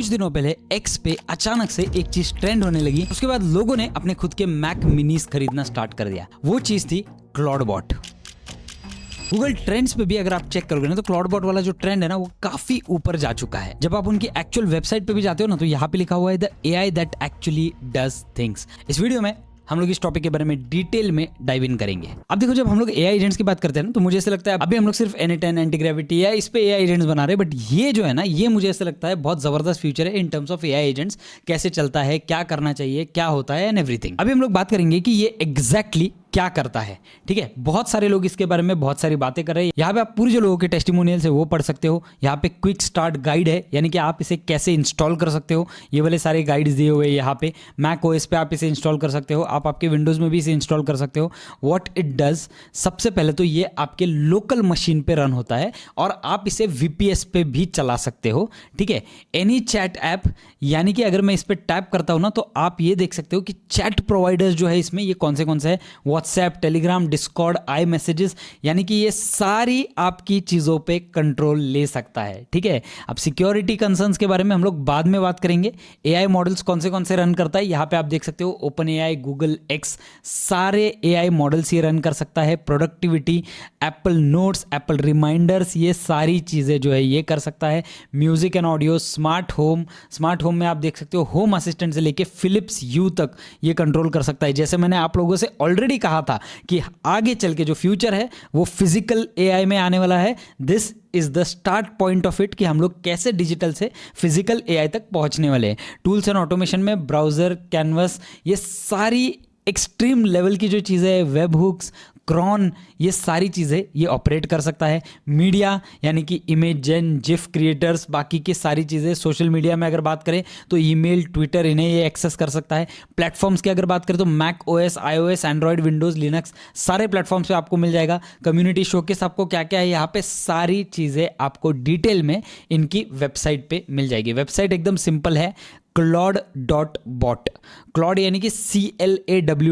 दिनों पहले एक्स पे अचानक से एक चीज ट्रेंड होने लगी। उसके बाद लोगों ने अपने खुद के मैक मिनीज खरीदना स्टार्ट कर दिया। वो चीज थी क्लाउडबॉट। गूगल ट्रेंड्स पे भी अगर आप चेक करोगे ना तो क्लाउडबॉट वाला जो ट्रेंड है ना वो काफी ऊपर जा चुका है। जब आप उनकी एक्चुअल वेबसाइट पे भी जाते हो ना तो यहाँ पे लिखा हुआ है the AI that actually does things. इस वीडियो में हम लोग इस टॉपिक के बारे में डिटेल में डाइव इन करेंगे। अब देखो, जब हम लोग एआई एजेंट्स की बात करते हैं ना तो मुझे ऐसा लगता है अभी हम लोग सिर्फ N8N एंटीग्रेविटी या इस पे एआई एजेंट्स बना रहे हैं, बट ये जो है ना ये मुझे ऐसा लगता है बहुत जबरदस्त फ्यूचर है in terms of AI agents. कैसे चलता है, क्या करना चाहिए, क्या होता है एंड एवरीथिंग। अभी हम लोग बात करेंगे कि ये एग्जैक्टली क्या करता है। ठीक है, बहुत सारे लोग इसके बारे में बहुत सारी बातें कर रहे हैं। यहाँ पे आप पूरे जो लोगों के टेस्टिमोनियल्स है वो पढ़ सकते हो। यहाँ पे क्विक स्टार्ट गाइड है, यानी कि आप इसे कैसे इंस्टॉल कर सकते हो, ये वाले सारे गाइड्स दिए हुए हैं। यहाँ पे मैक ओएस पे आप इसे इंस्टॉल कर सकते हो, आप आपके विंडोज में भी इसे इंस्टॉल कर सकते हो। व्हाट इट डज, सबसे पहले तो ये आपके लोकल मशीन पे रन होता है और आप इसे VPS पे भी चला सकते हो। ठीक है, एनी चैट ऐप, यानी कि अगर मैं इस पर टैप करता हूँ ना तो आप ये देख सकते हो कि चैट प्रोवाइडर्स जो है इसमें ये कौन से है, व्हाट्सएप, टेलीग्राम, डिस्कॉर्ड, आई मैसेजेस, यानी कि ये सारी आपकी चीज़ों पे कंट्रोल ले सकता है। ठीक है, अब सिक्योरिटी कंसर्न्स के बारे में हम लोग बाद में बात करेंगे। एआई मॉडल्स कौन से रन करता है, यहाँ पे आप देख सकते हो ओपन एआई, गूगल एक्स, सारे एआई मॉडल्स ये रन कर सकता है। Productivity, Apple Notes, Apple Reminders, ये सारी चीज़ें जो है ये कर सकता है। Music and audio, smart home में आप देख सकते हो होम असिस्टेंट से लेके फिलिप्स यू तक ये कंट्रोल कर सकता है। जैसे मैंने आप लोगों से ऑलरेडी कहा था कि आगे चल के जो फ्यूचर है वो फिजिकल एआई में आने वाला है। This is the start point of it कि हम लोग कैसे डिजिटल से फिजिकल एआई तक पहुंचने वाले हैं। टूल्स एंड ऑटोमेशन में ब्राउजर, कैनवस, ये सारी एक्सट्रीम लेवल की जो चीज़ें हैं, वेब हुक्स, क्रॉन, ये सारी चीज़ें ये ऑपरेट कर सकता है। मीडिया, यानी कि इमेज जेन, जिफ क्रिएटर्स, बाकी की सारी चीज़ें। सोशल मीडिया में अगर बात करें तो ईमेल, ट्विटर, इन्हें ये एक्सेस कर सकता है। प्लेटफॉर्म्स की अगर बात करें तो Mac OS, iOS, Android, Windows, Linux, सारे प्लेटफॉर्म्स पे आपको मिल जाएगा। कम्युनिटी शोकेस आपको क्या क्या है, यहाँ पे सारी चीज़ें आपको डिटेल में इनकी वेबसाइट पे मिल जाएगी। वेबसाइट एकदम सिंपल है, claude.bot, क्लॉड यानी कि CLAWD.bot।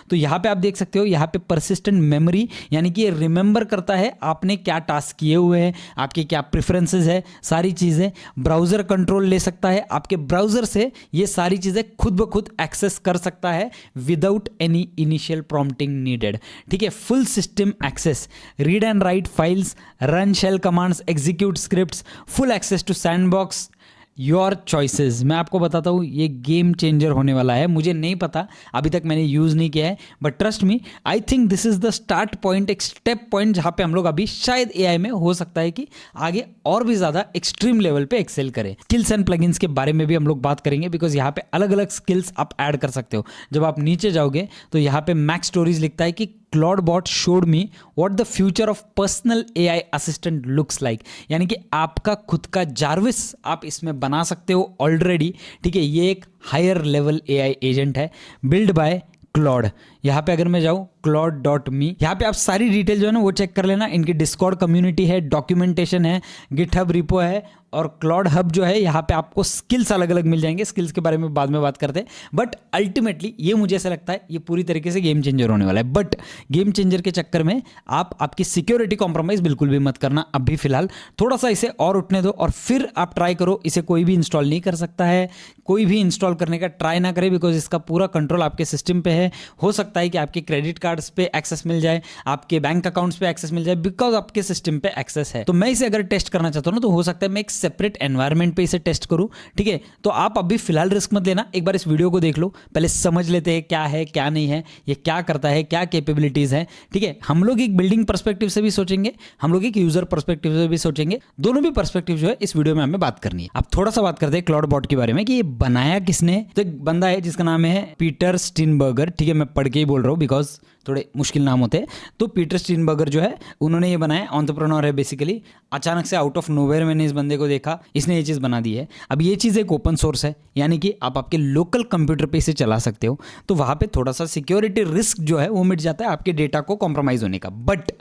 तो यहाँ पे आप देख सकते हो, यहाँ पे परसिस्टेंट मेमोरी, यानी कि ये रिमेंबर करता है आपने क्या टास्क किए हुए हैं, आपके क्या प्रेफरेंसेस है, सारी चीज़ें। ब्राउज़र कंट्रोल ले सकता है, आपके ब्राउज़र से ये सारी चीज़ें खुद ब खुद एक्सेस कर सकता है without any initial prompting needed. ठीक है, full system access, read and write files, run shell commands, execute scripts, full access to sandbox, your choices. मैं आपको बताता हूँ ये गेम चेंजर होने वाला है। मुझे नहीं पता, अभी तक मैंने यूज़ नहीं किया है, but trust me, I think this is the start point, एक स्टेप पॉइंट जहाँ पे हम लोग अभी शायद एआई में हो सकता है कि आगे और भी ज़्यादा एक्सट्रीम लेवल पे एक्सेल करें। स्किल्स एंड प्लगइन्स के बारे में भी हम लोग बात करेंगे, बिकॉज यहाँ पे अलग अलग स्किल्स आप ऐड कर सकते हो। जब आप नीचे जाओगे तो यहाँ पे मैक्स स्टोरीज लिखता है कि Clawdbot showed me what the future of personal AI assistant looks like, यानी कि आपका खुद का जार्विस आप इसमें बना सकते हो ऑलरेडी। ठीक है, ये एक हायर लेवल एआई एजेंट है, बिल्ड बाय क्लॉड। यहाँ पे अगर मैं जाऊँ claude.me, यहाँ पे आप सारी डिटेल जो है ना वो चेक कर लेना। इनकी डिस्कॉर्ड कम्युनिटी है, डॉक्यूमेंटेशन है, गिटहब रिपो है और क्लॉड हब जो है, यहाँ पे आपको स्किल्स अलग अलग मिल जाएंगे। स्किल्स के बारे में बाद में बात करते हैं, बट अल्टीमेटली ये मुझे ऐसा लगता है ये पूरी तरीके से गेम चेंजर होने वाला है। बट गेम चेंजर के चक्कर में आप आपकी सिक्योरिटी कॉम्प्रोमाइज़ बिल्कुल भी मत करना। अभी फिलहाल थोड़ा सा इसे और उठने दो और फिर आप ट्राई करो। इसे कोई भी इंस्टॉल नहीं कर सकता है, कोई भी इंस्टॉल करने का ट्राई ना करे, बिकॉज इसका पूरा कंट्रोल आपके सिस्टम पे है। हो सकता है कि आपके क्रेडिट कार्ड्स पे एक्सेस मिल जाए, आपके बैंक अकाउंट्स पे एक्सेस मिल जाए, बिकॉज आपके सिस्टम पे एक्सेस है। तो मैं इसे अगर टेस्ट करना चाहता हूँ ना तो हो सकता है मैं एक सेपरेट एनवायरनमेंट पे इसे टेस्ट करूँ। ठीक है, तो आप अभी फिलहाल रिस्क मत लेना, एक बार इस वीडियो को देख लो, पहले समझ लेते हैं क्या है क्या नहीं है, ये क्या करता है, क्या कैपेबिलिटीज है। ठीक है, हम लोग एक बिल्डिंग पर्सपेक्टिव से भी सोचेंगे, हम लोग एक यूजर पर्सपेक्टिव से भी सोचेंगे, दोनों भी पर्सपेक्टिव जो है इस वीडियो में हमें बात करनी है। अब थोड़ा सा बात करते हैं क्लाउडबॉट के बारे में कि ये बनाया किसने। तो एक बंदा है जिसका नाम है पीटर स्टीनबर्गर। ठीक है, मैं पढ़ के ही बोल रहा हूँ बिकॉज थोड़े मुश्किल नाम होते हैं। तो पीटर स्टीनबर्गर जो है उन्होंने ये बनाया, एंटरप्रेन्योर है बेसिकली। अचानक से आउट ऑफ नोवेयर मैंने इस बंदे को देखा, इसने ये चीज़ बना दी है। अब ये चीज़ एक ओपन सोर्स है, यानी कि आप आपके लोकल कंप्यूटर पे इसे चला सकते हो। तो वहाँ पे थोड़ा सा सिक्योरिटी रिस्क जो है वो मिट जाता है आपके डेटा को कॉम्प्रोमाइज़ होने का। बट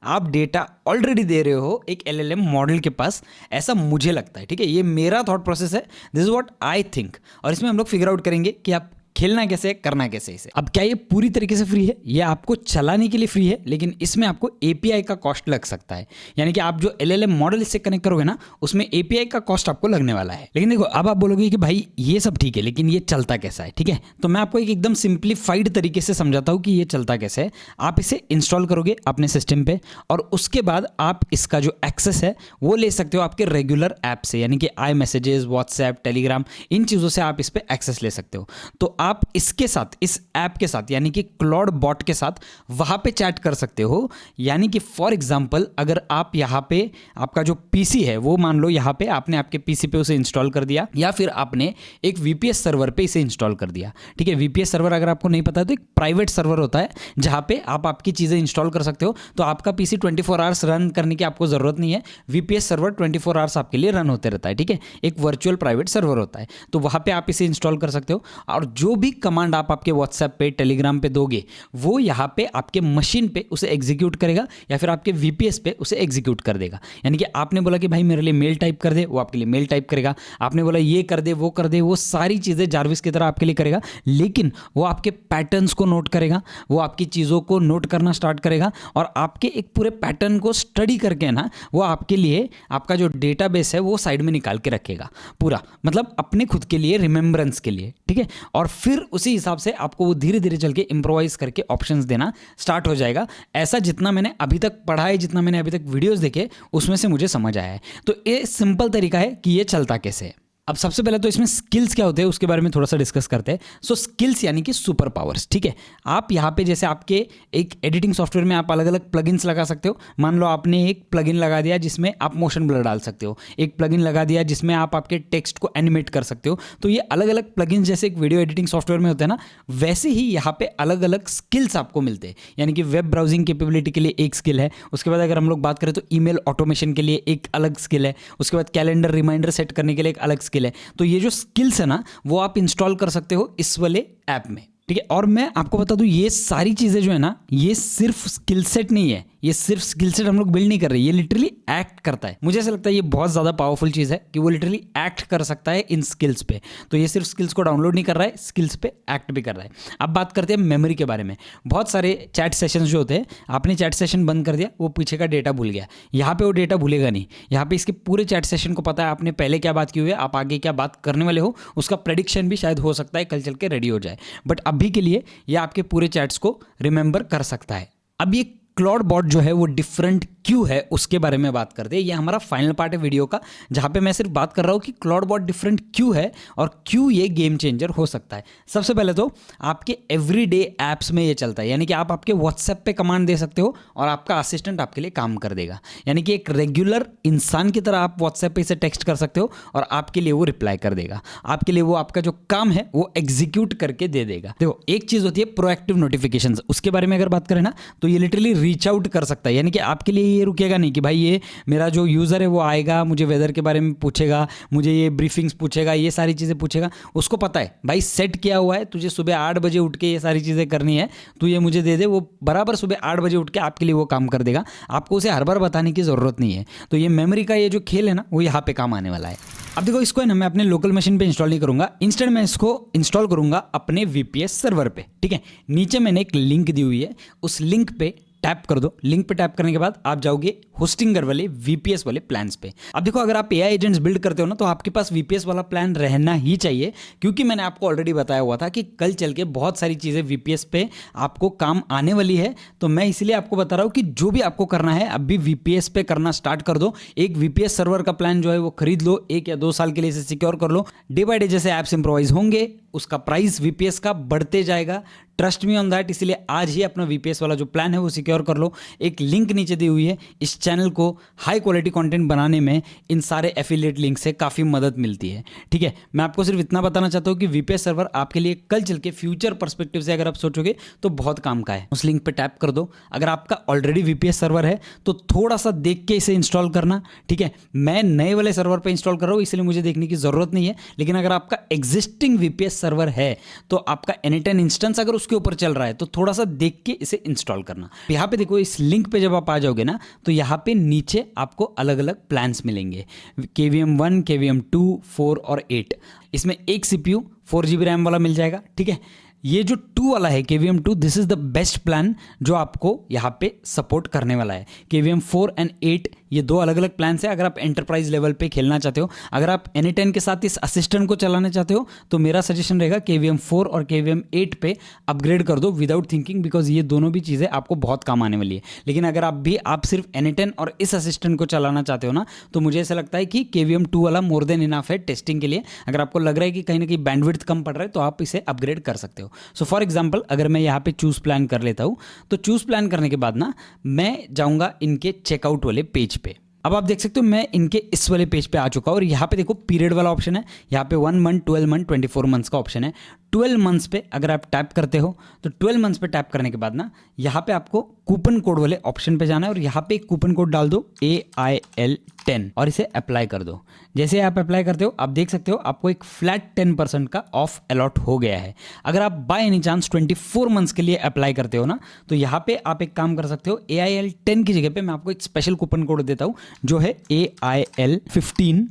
आप डेटा ऑलरेडी दे रहे हो एक LLM मॉडल के पास, ऐसा मुझे लगता है। ठीक है, ये मेरा थॉट प्रोसेस है, this is what I think. और इसमें हम लोग फिगर आउट करेंगे कि आप खेलना कैसे है, करना कैसे इसे। अब क्या ये पूरी तरीके से फ्री है? ये आपको चलाने के लिए फ्री है, लेकिन इसमें आपको API का कॉस्ट लग सकता है। यानी कि आप जो LLM मॉडल इससे कनेक्ट करोगे ना, उसमें API का कॉस्ट आपको लगने वाला है। लेकिन देखो, अब आप बोलोगे कि भाई ये सब ठीक है, लेकिन ये चलता कैसा है? ठीक है, तो मैं आपको एक एकदम सिंप्लीफाइड तरीके से समझाता हूँ कि ये चलता कैसे है। आप इसे इंस्टॉल करोगे अपने सिस्टम पे, और उसके बाद आप इसका जो एक्सेस है वो ले सकते हो आपके रेगुलर ऐप से, यानी कि iMessages, WhatsApp, Telegram, इन चीज़ों से आप इस पे एक्सेस ले सकते हो। तो आप इसके साथ, इस ऐप के साथ, यानी कि क्लॉड बॉट के साथ वहाँ पे चैट कर सकते हो। यानी कि फॉर एग्जांपल, अगर आप यहाँ पे आपका जो PC है वो मान लो यहाँ पे आपने आपके PC पे उसे इंस्टॉल कर दिया, या फिर आपने एक VPS सर्वर पे इसे इंस्टॉल कर दिया। ठीक है, VPS सर्वर अगर आपको नहीं पता है तो एक प्राइवेट सर्वर होता है जहाँ पे आप आपकी चीज़ें इंस्टॉल कर सकते हो। तो आपका PC 24 आवर्स रन करने की आपको ज़रूरत नहीं है, VPS सर्वर 24 आवर्स आपके लिए रन होते रहता है। ठीक है, एक वर्चुअल प्राइवेट सर्वर होता है, तो वहाँ पे आप इसे इंस्टॉल कर सकते हो। और जो भी कमांड आप आपके WhatsApp पे, Telegram पे दोगे, वो यहाँ पे आपके मशीन पे उसे एग्जीक्यूट करेगा, या फिर आपके VPS पे उसे एग्जीक्यूट कर देगा। यानी कि आपने बोला कि भाई मेरे लिए मेल टाइप कर दे, वो आपके लिए मेल टाइप करेगा। आपने बोला ये कर दे, वो कर दे, वो सारी चीज़ें जार्विस की तरह आपके लिए करेगा। लेकिन वो आपके पैटर्न्स को नोट करेगा, वो आपकी चीज़ों को नोट करना स्टार्ट करेगा, और आपके एक पूरे पैटर्न को स्टडी करके ना वो आपके लिए आपका जो डेटाबेस है वो साइड में निकाल के रखेगा पूरा, मतलब अपने खुद के लिए, रिमेंबरेंस के लिए। ठीक है, और फिर उसी हिसाब से आपको वो धीरे धीरे चल के इम्प्रोवाइज करके ऑप्शंस देना स्टार्ट हो जाएगा। ऐसा जितना मैंने अभी तक पढ़ा है, जितना मैंने अभी तक वीडियोस देखे, उसमें से मुझे समझ आया है। तो ये सिंपल तरीका है कि ये चलता कैसे है। अब सबसे पहले तो इसमें स्किल्स क्या होते हैं उसके बारे में थोड़ा सा डिस्कस करते हैं। सो स्किल्स यानी कि सुपर पावर्स। ठीक है, आप यहाँ पे जैसे आपके एक एडिटिंग सॉफ्टवेयर में आप अलग अलग प्लगइन्स लगा सकते हो। मान लो आपने एक प्लगइन लगा दिया जिसमें आप मोशन ब्लर डाल सकते हो, एक प्लगइन लगा दिया जिसमें आप आपके टेक्स्ट को एनिमेट कर सकते हो। तो ये अलग अलग प्लगइन्स जैसे एक वीडियो एडिटिंग सॉफ्टवेयर में होते हैं ना, वैसे ही यहाँ पे अलग अलग स्किल्स आपको मिलते हैं। यानी कि वेब ब्राउजिंग कैपेबिलिटी के लिए एक स्किल है, उसके बाद अगर हम लोग बात करें तो ईमेल ऑटोमेशन के लिए एक अलग स्किल है, उसके बाद कैलेंडर रिमाइंडर सेट करने के लिए एक अलग स्किल है। तो ये जो स्किल्स है ना, वो आप इंस्टॉल कर सकते हो इस वाले ऐप में। ठीक है, और मैं आपको बता दूं, ये सारी चीज़ें जो है ना, ये सिर्फ स्किल सेट नहीं है, ये सिर्फ स्किल सेट हम लोग बिल्ड नहीं कर रहे, ये लिटरली एक्ट करता है। मुझे ऐसा लगता है ये बहुत ज़्यादा पावरफुल चीज़ है कि वो लिटरली एक्ट कर सकता है इन स्किल्स पे। तो ये सिर्फ स्किल्स को डाउनलोड नहीं कर रहा है, स्किल्स पे एक्ट भी कर रहा है। अब बात करते हैं मेमोरी के बारे में। बहुत सारे चैट सेशन जो होते हैं, आपने चैट सेशन बंद कर दिया, वो पीछे का डेटा भूल गया। यहाँ पे वो डेटा भूलेगा नहीं, यहाँ पे इसके पूरे चैट सेशन को पता है आपने पहले क्या बात की हुई है, आप आगे क्या बात करने वाले हो, उसका प्रेडिक्शन भी शायद हो सकता है कल चल के रेडी हो जाए। बट अभी के लिए ये आपके पूरे चैट्स को रिमेंबर कर सकता है। अब ये क्लॉड बॉट जो है वो डिफरेंट क्यों है उसके बारे में बात करते हैं। ये हमारा फाइनल पार्ट है वीडियो का, जहाँ पे मैं सिर्फ बात कर रहा हूँ कि क्लॉड बॉट डिफरेंट क्यों है और क्यों ये गेम चेंजर हो सकता है। सबसे पहले तो आपके एवरीडे ऐप्स में ये चलता है, यानी कि आप आपके व्हाट्सएप पे कमांड दे सकते हो और आपका असिस्टेंट आपके लिए काम कर देगा। यानी कि एक रेगुलर इंसान की तरह आप व्हाट्सएप पे इसे टेक्स्ट कर सकते हो और आपके लिए वो रिप्लाई कर देगा, आपके लिए वो आपका जो काम है वो एग्जीक्यूट करके दे देगा। देखो, एक चीज़ होती है प्रोएक्टिव नोटिफिकेशंस, उसके बारे में अगर बात करें ना तो ये लिटरली रीच आउट कर सकता है। यानी कि आपके लिए ये रुकेगा नहीं कि भाई ये मेरा जो यूज़र है वो आएगा, मुझे वेदर के बारे में पूछेगा, मुझे ये ब्रीफिंग्स पूछेगा, ये सारी चीज़ें पूछेगा। उसको पता है भाई सेट किया हुआ है, तुझे सुबह 8 बजे उठ के ये सारी चीज़ें करनी है, तू ये मुझे दे दे, वो बराबर सुबह 8 बजे उठ के आपके लिए वो काम कर देगा। आपको उसे हर बार बताने की ज़रूरत नहीं है। तो ये मेमोरी का ये जो खेल है ना, वो यहाँ पे काम आने वाला है। अब देखो, इसको है ना मैं अपने लोकल मशीन पे इंस्टॉल नहीं करूंगा, इंस्टेंट मैं इसको इंस्टॉल करूंगा अपने VPS सर्वर पे। ठीक है, नीचे मैंने एक लिंक दी हुई है, उस लिंक पे टैप कर दो। लिंक पे टैप करने के बाद आप जाओगे होस्टिंगर वाले VPS वाले प्लान्स पे। अब देखो, अगर आप AI एजेंट्स बिल्ड करते हो ना, तो आपके पास VPS वाला प्लान रहना ही चाहिए, क्योंकि मैंने आपको ऑलरेडी बताया हुआ था कि कल चल के बहुत सारी चीज़ें VPS पे आपको काम आने वाली है। तो मैं इसलिए आपको बता रहा हूँ कि जो भी आपको करना है अभी VPS पे करना स्टार्ट कर दो। एक VPS सर्वर का प्लान जो है वो खरीद लो, 1 या 2 साल के लिए इसे सिक्योर कर लो। डे बाय डे जैसे ऐप्स इंप्रोवाइज होंगे, उसका प्राइस VPS का बढ़ते जाएगा। Trust me on that. इसलिए आज ही अपना VPS वाला जो प्लान है वो सिक्योर कर लो। एक लिंक नीचे दी हुई है। इस चैनल को हाई क्वालिटी कंटेंट बनाने में इन सारे एफिलिएट लिंक से काफ़ी मदद मिलती है। ठीक है, मैं आपको सिर्फ इतना बताना चाहता हूँ कि VPS सर्वर आपके लिए कल चल के फ्यूचर पर्सपेक्टिव से अगर आप सोचोगे तो बहुत काम का है। उस लिंक पे टैप कर दो। अगर आपका ऑलरेडी VPS सर्वर है तो थोड़ा सा देख के इसे इंस्टॉल करना। ठीक है, मैं नए वाले सर्वर पर इंस्टॉल कर रहा हूँ, इसलिए मुझे देखने की ज़रूरत नहीं है। लेकिन अगर आपका एग्जिस्टिंग VPS सर्वर है तो आपका N10 इंस्टेंस अगर उसके ऊपर चल रहा है, तो थोड़ा सा देख के इसे इंस्टॉल करना। यहाँ पे देखो, इस लिंक पे जब आप आ जाओगे ना, तो यहाँ पे नीचे आपको अलग अलग प्लान्स मिलेंगे, KVM 1, KVM 2, 4 और 8। इसमें एक CPU 4 GB रैम वाला मिल जाएगा, ठीक है। ये जो 2 वाला है KVM 2, this is the best plan जो आपको यहाँ पे सपोर्ट करने वाला है। KVM 4 एंड 8 ये 2 अलग अलग प्लान है। अगर आप एंटरप्राइज लेवल पे खेलना चाहते हो, अगर आप N10 के साथ इस असिस्टेंट को चलाना चाहते हो, तो मेरा सजेशन रहेगा KVM 4 और KVM 8 पे अपग्रेड कर दो विदाउट थिंकिंग, बिकॉज ये दोनों भी चीज़ें आपको बहुत काम आने वाली है। लेकिन अगर आप सिर्फ N10 और इस असिस्टेंट को चलाना चाहते हो ना, तो मुझे ऐसा लगता है कि KVM 2 वाला मोर देन इनफ है टेस्टिंग के लिए। अगर आपको लग रहा है कि कहीं ना कहीं बैंडविड्थ कम पड़ रहा है, तो आप इसे अपग्रेड कर सकते हो। सो फॉर एग्जाम्पल, अगर मैं यहाँ पे चूज प्लान कर लेता हूँ, तो चूज प्लान करने के बाद ना मैं जाऊँगा इनके चेकआउट वाले पेज पे। अब आप देख सकते हो मैं इनके इस वाले पेज पे आ चुका हूँ, और यहाँ पे देखो पीरियड वाला ऑप्शन है। यहाँ पे 1 मंथ, 12 मंथ, 24 मंथ्स का ऑप्शन है। 12 मंथ्स पे अगर आप टैप करते हो, तो 12 मंथ्स पे टैप करने के बाद ना यहाँ पे आपको कूपन कोड वाले ऑप्शन पे जाना है, और यहाँ पे एक कूपन कोड डाल दो AIL10 और इसे अप्लाई कर दो। जैसे आप अप्लाई करते हो, आप देख सकते हो आपको एक फ्लैट 10% का ऑफ अलॉट हो गया है। अगर आप बाय एनी चांस 24 मंथ्स के लिए अप्लाई करते हो ना, तो यहाँ पे आप एक काम कर सकते हो, AIL10 की जगह पे मैं आपको एक स्पेशल कूपन कोड देता हूँ जो है AIL15,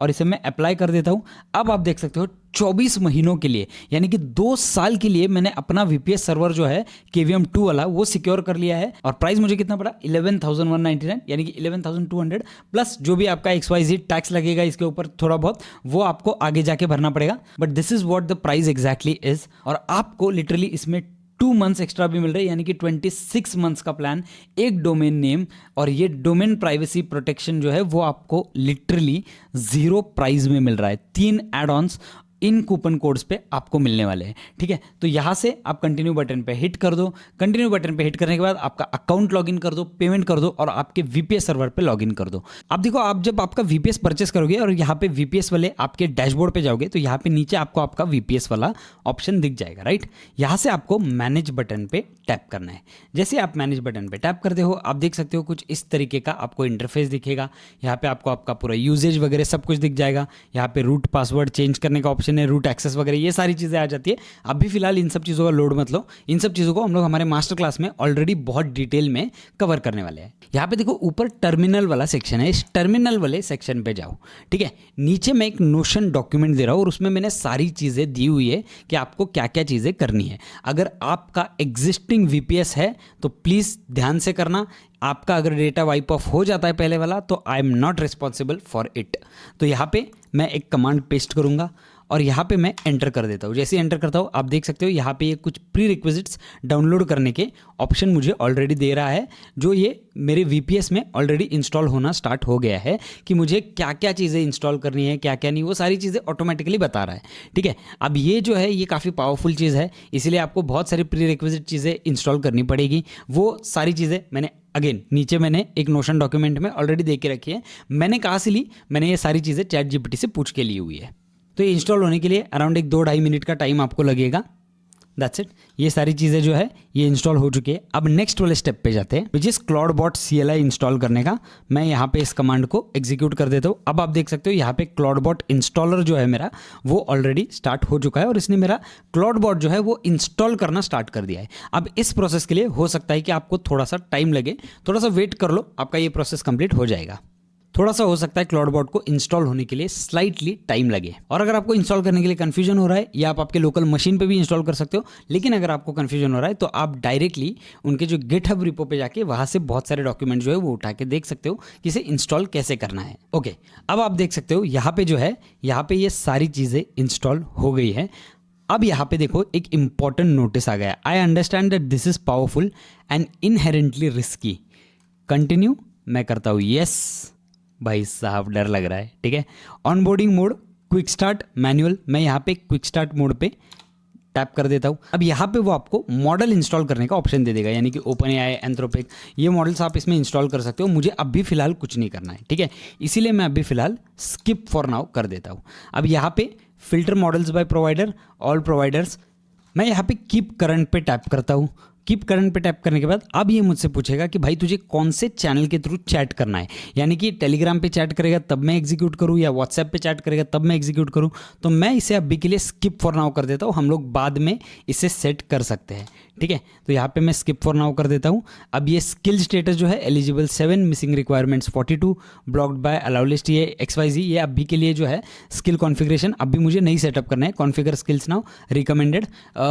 और इसे मैं अप्लाई कर देता हूं। अब आप देख सकते हो 24 महीनों के लिए, यानी कि 2 साल के लिए मैंने अपना VPS सर्वर जो है KVM 2 वाला वो सिक्योर कर लिया है। और प्राइस मुझे कितना पड़ा, 11,199, यानी कि 11,200 प्लस जो भी आपका XYZ टैक्स लगेगा इसके ऊपर थोड़ा बहुत, वो आपको आगे जाके भरना पड़ेगा। But this is what the price exactly is. और आपको लिटरली इसमें 2 मंथ्स एक्स्ट्रा भी मिल रहे हैं, यानी कि 26 मंथ्स का प्लान, एक डोमेन नेम, और ये डोमेन प्राइवेसी प्रोटेक्शन जो है वो आपको लिटरली 0 प्राइस में मिल रहा है। 3 एड ऑन्स इन कूपन कोड्स पे आपको मिलने वाले हैं, ठीक है। तो यहाँ से आप कंटिन्यू बटन पे हिट कर दो। कंटिन्यू बटन पे हिट करने के बाद आपका अकाउंट लॉगिन कर दो, पेमेंट कर दो, और आपके VPS सर्वर पे लॉगिन कर दो। अब देखो, आप जब आपका VPS परचेस करोगे और यहाँ पे VPS वाले आपके डैशबोर्ड पे जाओगे, तो यहाँ पे नीचे आपको आपका VPS वाला ऑप्शन दिख जाएगा, राइट। यहाँ से आपको मैनेज बटन पे टैप करना है। जैसे आप मैनेज बटन पे टैप करते हो, आप देख सकते हो कुछ इस तरीके का आपको इंटरफेस दिखेगा। यहाँ पे आपको आपका पूरा यूजेज वगैरह सब कुछ दिख जाएगा। यहाँ पे रूट पासवर्ड चेंज करने का ऑप्शन है, रूट एक्सेस वगैरह, ये सारी चीज़ें आ जाती है। अभी फिलहाल इन सब चीज़ों का लोड मत लो, इन सब चीज़ों को हम लोग हमारे मास्टर क्लास में ऑलरेडी बहुत डिटेल में कवर करने वाले हैं। यहाँ पे देखो ऊपर टर्मिनल वाला सेक्शन है, इस टर्मिनल वाले सेक्शन पे जाओ, ठीक है। नीचे मैं एक नोशन डॉक्यूमेंट दे रहा हूँ और उसमें मैंने सारी चीज़ें दी हुई है कि आपको क्या क्या चीज़ें करनी है। अगर आपका एग्जिस्टिंग VPS है तो प्लीज़ ध्यान से करना। आपका अगर डेटा वाइप ऑफ हो जाता है पहले वाला, तो I am not responsible for it. तो यहाँ पे मैं एक कमांड पेस्ट करूँगा और यहाँ पे मैं एंटर कर देता हूँ। जैसे एंटर करता हूँ, आप देख सकते हो यहाँ पे ये कुछ प्री रिक्विजिट्स डाउनलोड करने के ऑप्शन मुझे ऑलरेडी दे रहा है, जो ये मेरे VPS में ऑलरेडी इंस्टॉल होना स्टार्ट हो गया है कि मुझे क्या क्या चीज़ें इंस्टॉल करनी है, क्या क्या नहीं, वो सारी चीज़ें ऑटोमेटिकली बता रहा है, ठीक है। अब ये जो है ये काफ़ी पावरफुल चीज़ है, इसलिए आपको बहुत सारी प्री रिक्विजिट चीज़ें इंस्टॉल करनी पड़ेगी। वो सारी चीज़ें मैंने अगेन नीचे मैंने एक नोशन डॉक्यूमेंट में ऑलरेडी दे के रखी है। मैंने कहाँ से ली, मैंने ये सारी चीज़ें ChatGPT से पूछ के ली हुई है। तो ये इंस्टॉल होने के लिए अराउंड 1-2-2.5 मिनट का टाइम आपको लगेगा। That's it. ये सारी चीज़ें जो है ये इंस्टॉल हो चुकी है। अब नेक्स्ट वाले स्टेप पे जाते हैं, विच इज़ क्लाउडबॉट CLI इंस्टॉल करने का। मैं यहाँ पे इस कमांड को एग्जीक्यूट कर देता हूँ। अब आप देख सकते हो यहाँ पे क्लाउडबॉट इंस्टॉलर जो है मेरा, वो ऑलरेडी स्टार्ट हो चुका है और इसने मेरा क्लाउडबॉट जो है वो इंस्टॉल करना स्टार्ट कर दिया है। अब इस प्रोसेस के लिए हो सकता है कि आपको थोड़ा सा टाइम लगे, थोड़ा सा वेट कर लो, आपका ये प्रोसेस कंप्लीट हो जाएगा। थोड़ा सा हो सकता है क्लाउडबॉट को इंस्टॉल होने के लिए स्लाइटली टाइम लगे। और अगर आपको इंस्टॉल करने के लिए कंफ्यूजन हो रहा है, या आप आपके लोकल मशीन पे भी इंस्टॉल कर सकते हो, लेकिन अगर आपको कंफ्यूजन हो रहा है तो आप डायरेक्टली उनके जो गिटहब रिपो पे जाके वहाँ से बहुत सारे डॉक्यूमेंट जो है वो उठा के देख सकते हो कि इसे इंस्टॉल कैसे करना है। ओके, अब आप देख सकते हो यहाँ पे जो है, यहाँ पे ये सारी चीज़ें इंस्टॉल हो गई है। अब यहाँ पे देखो एक इंपॉर्टेंट नोटिस आ गया, I understand that this is powerful and inherently risky. Continue मैं करता हूँ यस। भाई साहब डर लग रहा है, ठीक है। Onboarding mode, quick start, manual, मैं यहाँ पे क्विक स्टार्ट मोड पे टैप कर देता हूँ। अब यहाँ पे वो आपको मॉडल इंस्टॉल करने का ऑप्शन दे देगा, यानी कि OpenAI, एंथ्रोपिक, ये मॉडल्स आप इसमें इंस्टॉल कर सकते हो। मुझे अभी फिलहाल कुछ नहीं करना है, ठीक है, इसीलिए मैं अभी फिलहाल स्किप फॉर नाउ कर देता हूँ। अब यहाँ पे filter models by provider, all providers, मैं यहाँ पे कीप करंट पे टैप करता हूँ। कीप करंट पे टैप करने के बाद अब ये मुझसे पूछेगा कि भाई तुझे कौन से चैनल के थ्रू चैट करना है, यानी कि टेलीग्राम पे चैट करेगा तब मैं एग्जीक्यूट करूँ या व्हाट्सएप पे चैट करेगा तब मैं एग्जीक्यूट करूँ। तो मैं इसे अभी के लिए स्किप फॉर नाउ कर देता हूँ, हम लोग बाद में इसे सेट कर सकते हैं, ठीक है। तो यहाँ पे मैं स्किप फॉर नाउ कर देता हूँ। अब ये स्किल स्टेटस जो है eligible 7, missing requirements 42, blocked by allow list ये XYZ, ये अभी के लिए जो है स्किल कॉन्फ़िगरेशन अभी मुझे नहीं सेटअप करना है, कॉन्फ़िगर स्किल्स नाउ रिकमेंडेड।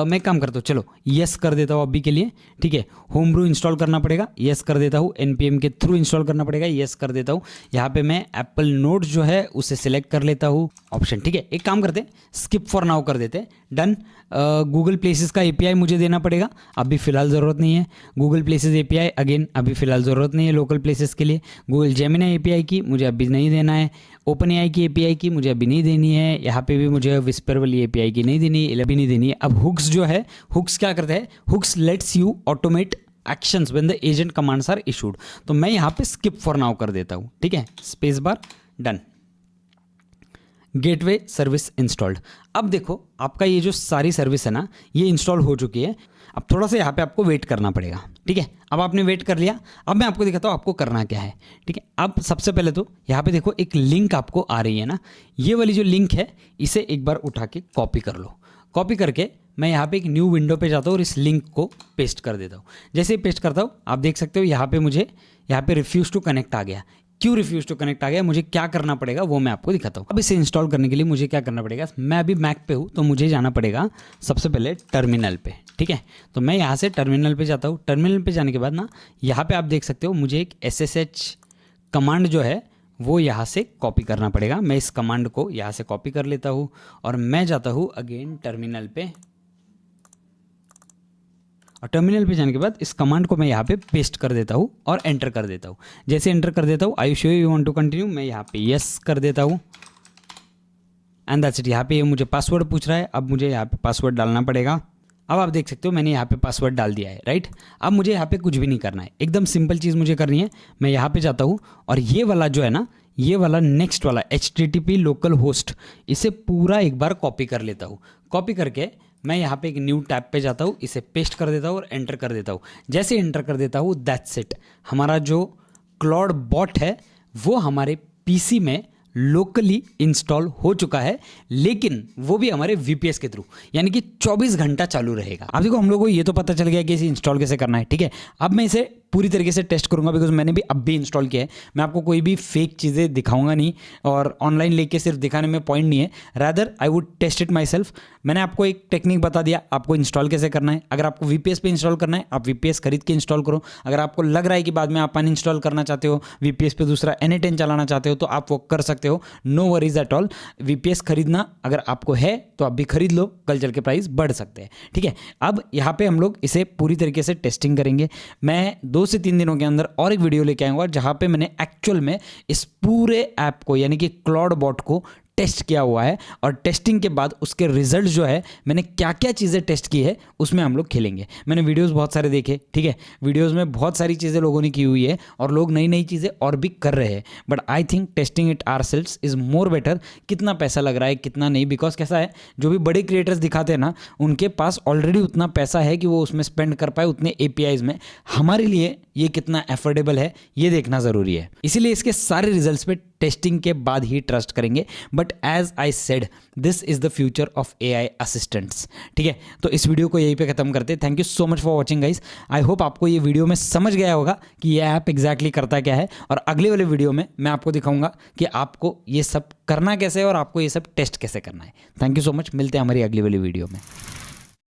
मैं काम करता हूँ, चलो यस कर देता हूँ अभी के लिए, ठीक है। होम ब्रू इंस्टॉल करना पड़ेगा, यस कर देता हूँ। NPM के थ्रू इंस्टॉल करना पड़ेगा, यस कर देता हूँ। यहाँ पे मैं एप्पल नोट्स जो है उसे सिलेक्ट कर लेता हूँ ऑप्शन, ठीक है। एक काम करते हैं, स्किप फॉर नाउ कर देते हैं, डन। गूगल प्लेसेस का API मुझे देना पड़ेगा, अभी फ़िलहाल ज़रूरत नहीं है। गूगल प्लेसेस API अगेन अभी फ़िलहाल ज़रूरत नहीं है लोकल प्लेसेस के लिए। गूगल जेमिनी API की मुझे अभी नहीं देना है। ओपन AI की API की मुझे अभी नहीं देनी है। यहाँ पे भी मुझे विस्पर वाली API की नहीं देनी है, अभी नहीं देनी है। अब हुक्स जो है, हुक्स क्या करते हैं, hooks lets you automate actions when the agent commands are issued. तो मैं यहाँ पे स्किप फॉर नाउ कर देता हूँ, ठीक है, space bar, done. Gateway service installed. अब देखो आपका ये जो सारी सर्विस है ना ये इंस्टॉल हो चुकी है। अब थोड़ा सा यहाँ पे आपको वेट करना पड़ेगा, ठीक है। अब आपने वेट कर लिया, अब मैं आपको दिखाता हूँ आपको करना क्या है, ठीक है। अब सबसे पहले तो यहाँ पे देखो एक लिंक आपको आ रही है ना, ये वाली जो लिंक है इसे एक बार उठा के कॉपी कर लो। कॉपी करके मैं यहाँ पे एक न्यू विंडो पे जाता हूँ और इस लिंक को पेस्ट कर देता हूँ। जैसे ही पेस्ट करता हूँ आप देख सकते हो यहाँ पे मुझे यहाँ पे रिफ्यूज़ टू कनेक्ट आ गया। क्यों रिफ्यूज़ टू कनेक्ट आ गया, मुझे क्या करना पड़ेगा वो मैं आपको दिखाता हूँ। अब इसे इंस्टॉल करने के लिए मुझे क्या करना पड़ेगा, मैं अभी मैक पे हूँ तो मुझे जाना पड़ेगा सबसे पहले टर्मिनल पे, ठीक है। तो मैं यहाँ से टर्मिनल पे जाता हूँ। टर्मिनल पे जाने के बाद ना यहाँ पे आप देख सकते हो मुझे एक SSH कमांड जो है वो यहाँ से कॉपी करना पड़ेगा। मैं इस कमांड को यहाँ से कॉपी कर लेता हूँ और मैं जाता हूँ अगेन टर्मिनल पे, और टर्मिनल पे जाने के बाद इस कमांड को मैं यहाँ पे पेस्ट कर देता हूँ और एंटर कर देता हूँ। जैसे एंटर कर देता हूँ, I sure you want to continue, मैं यहाँ पे यस कर देता हूँ एंड दैट्स इट। यहाँ पे ये मुझे पासवर्ड पूछ रहा है, अब मुझे यहाँ पे पासवर्ड डालना पड़ेगा। अब आप देख सकते हो मैंने यहाँ पे पासवर्ड डाल दिया है, राइट। अब मुझे यहाँ पे कुछ भी नहीं करना है, एकदम सिंपल चीज़ मुझे करनी है। मैं यहाँ पे जाता हूँ और ये वाला जो है ना, ये वाला नेक्स्ट वाला HTTP लोकल होस्ट, इसे पूरा एक बार कॉपी कर लेता हूँ। कॉपी करके मैं यहाँ पे एक न्यू टैब पे जाता हूँ, इसे पेस्ट कर देता हूँ और एंटर कर देता हूँ। जैसे एंटर कर देता हूँ दैट्स इट, हमारा जो क्लॉड बॉट है वो हमारे PC में लोकली इंस्टॉल हो चुका है, लेकिन वो भी हमारे VPS के थ्रू, यानी कि 24 घंटा चालू रहेगा। अब देखो हम लोगों को ये तो पता चल गया कि इसे इंस्टॉल कैसे करना है, ठीक है। अब मैं इसे पूरी तरीके से टेस्ट करूंगा बिकॉज मैंने भी अब भी इंस्टॉल किया है। मैं आपको कोई भी फेक चीज़ें दिखाऊंगा नहीं और ऑनलाइन लेके सिर्फ दिखाने में पॉइंट नहीं है, rather I would test it myself. मैंने आपको एक टेक्निक बता दिया आपको इंस्टॉल कैसे करना है। अगर आपको VPS पे इंस्टॉल करना है आप VPS खरीद के इंस्टॉल करो। अगर आपको लग रहा है कि बाद में आप अनइंस्टॉल करना चाहते हो, VPS पे दूसरा N8N चलाना चाहते हो तो आप वो कर सकते हो, no worries at all. VPS खरीदना अगर आपको है तो आप भी खरीद लो, कल चल के प्राइस बढ़ सकते हैं, ठीक है। अब यहाँ पे हम लोग इसे पूरी तरीके से टेस्टिंग करेंगे। मैं 2 से 3 दिनों के अंदर और एक वीडियो लेके आऊँगा जहाँ पे मैंने एक्चुअल में इस पूरे ऐप को यानी कि क्लॉड बॉट को टेस्ट किया हुआ है और टेस्टिंग के बाद उसके रिजल्ट जो है मैंने क्या क्या चीज़ें टेस्ट की है उसमें हम लोग खेलेंगे। मैंने वीडियोस बहुत सारे देखे, ठीक है, वीडियोस में बहुत सारी चीज़ें लोगों ने की हुई है और लोग नई नई चीज़ें और भी कर रहे हैं, but I think testing it ourselves is more better. कितना पैसा लग रहा है कितना नहीं, बिकॉज कैसा है जो भी बड़े क्रिएटर्स दिखाते हैं ना उनके पास ऑलरेडी उतना पैसा है कि वो उसमें स्पेंड कर पाए उतने APIs में। हमारे लिए ये कितना एफोर्डेबल है ये देखना ज़रूरी है, इसीलिए इसके सारे रिजल्ट्स पे टेस्टिंग के बाद ही ट्रस्ट करेंगे। But as I said this is the future of AI assistants, ठीक है। तो इस वीडियो को यहीं पे खत्म करते हैं। Thank you so much for watching guys. I hope आपको ये वीडियो में समझ गया होगा कि ये ऐप एग्जैक्टली करता क्या है, और अगले वाले वीडियो में मैं आपको दिखाऊंगा कि आपको ये सब करना कैसे है और आपको ये सब टेस्ट कैसे करना है। थैंक यू सो मच, मिलते हैं हमारी अगली वाली वीडियो में।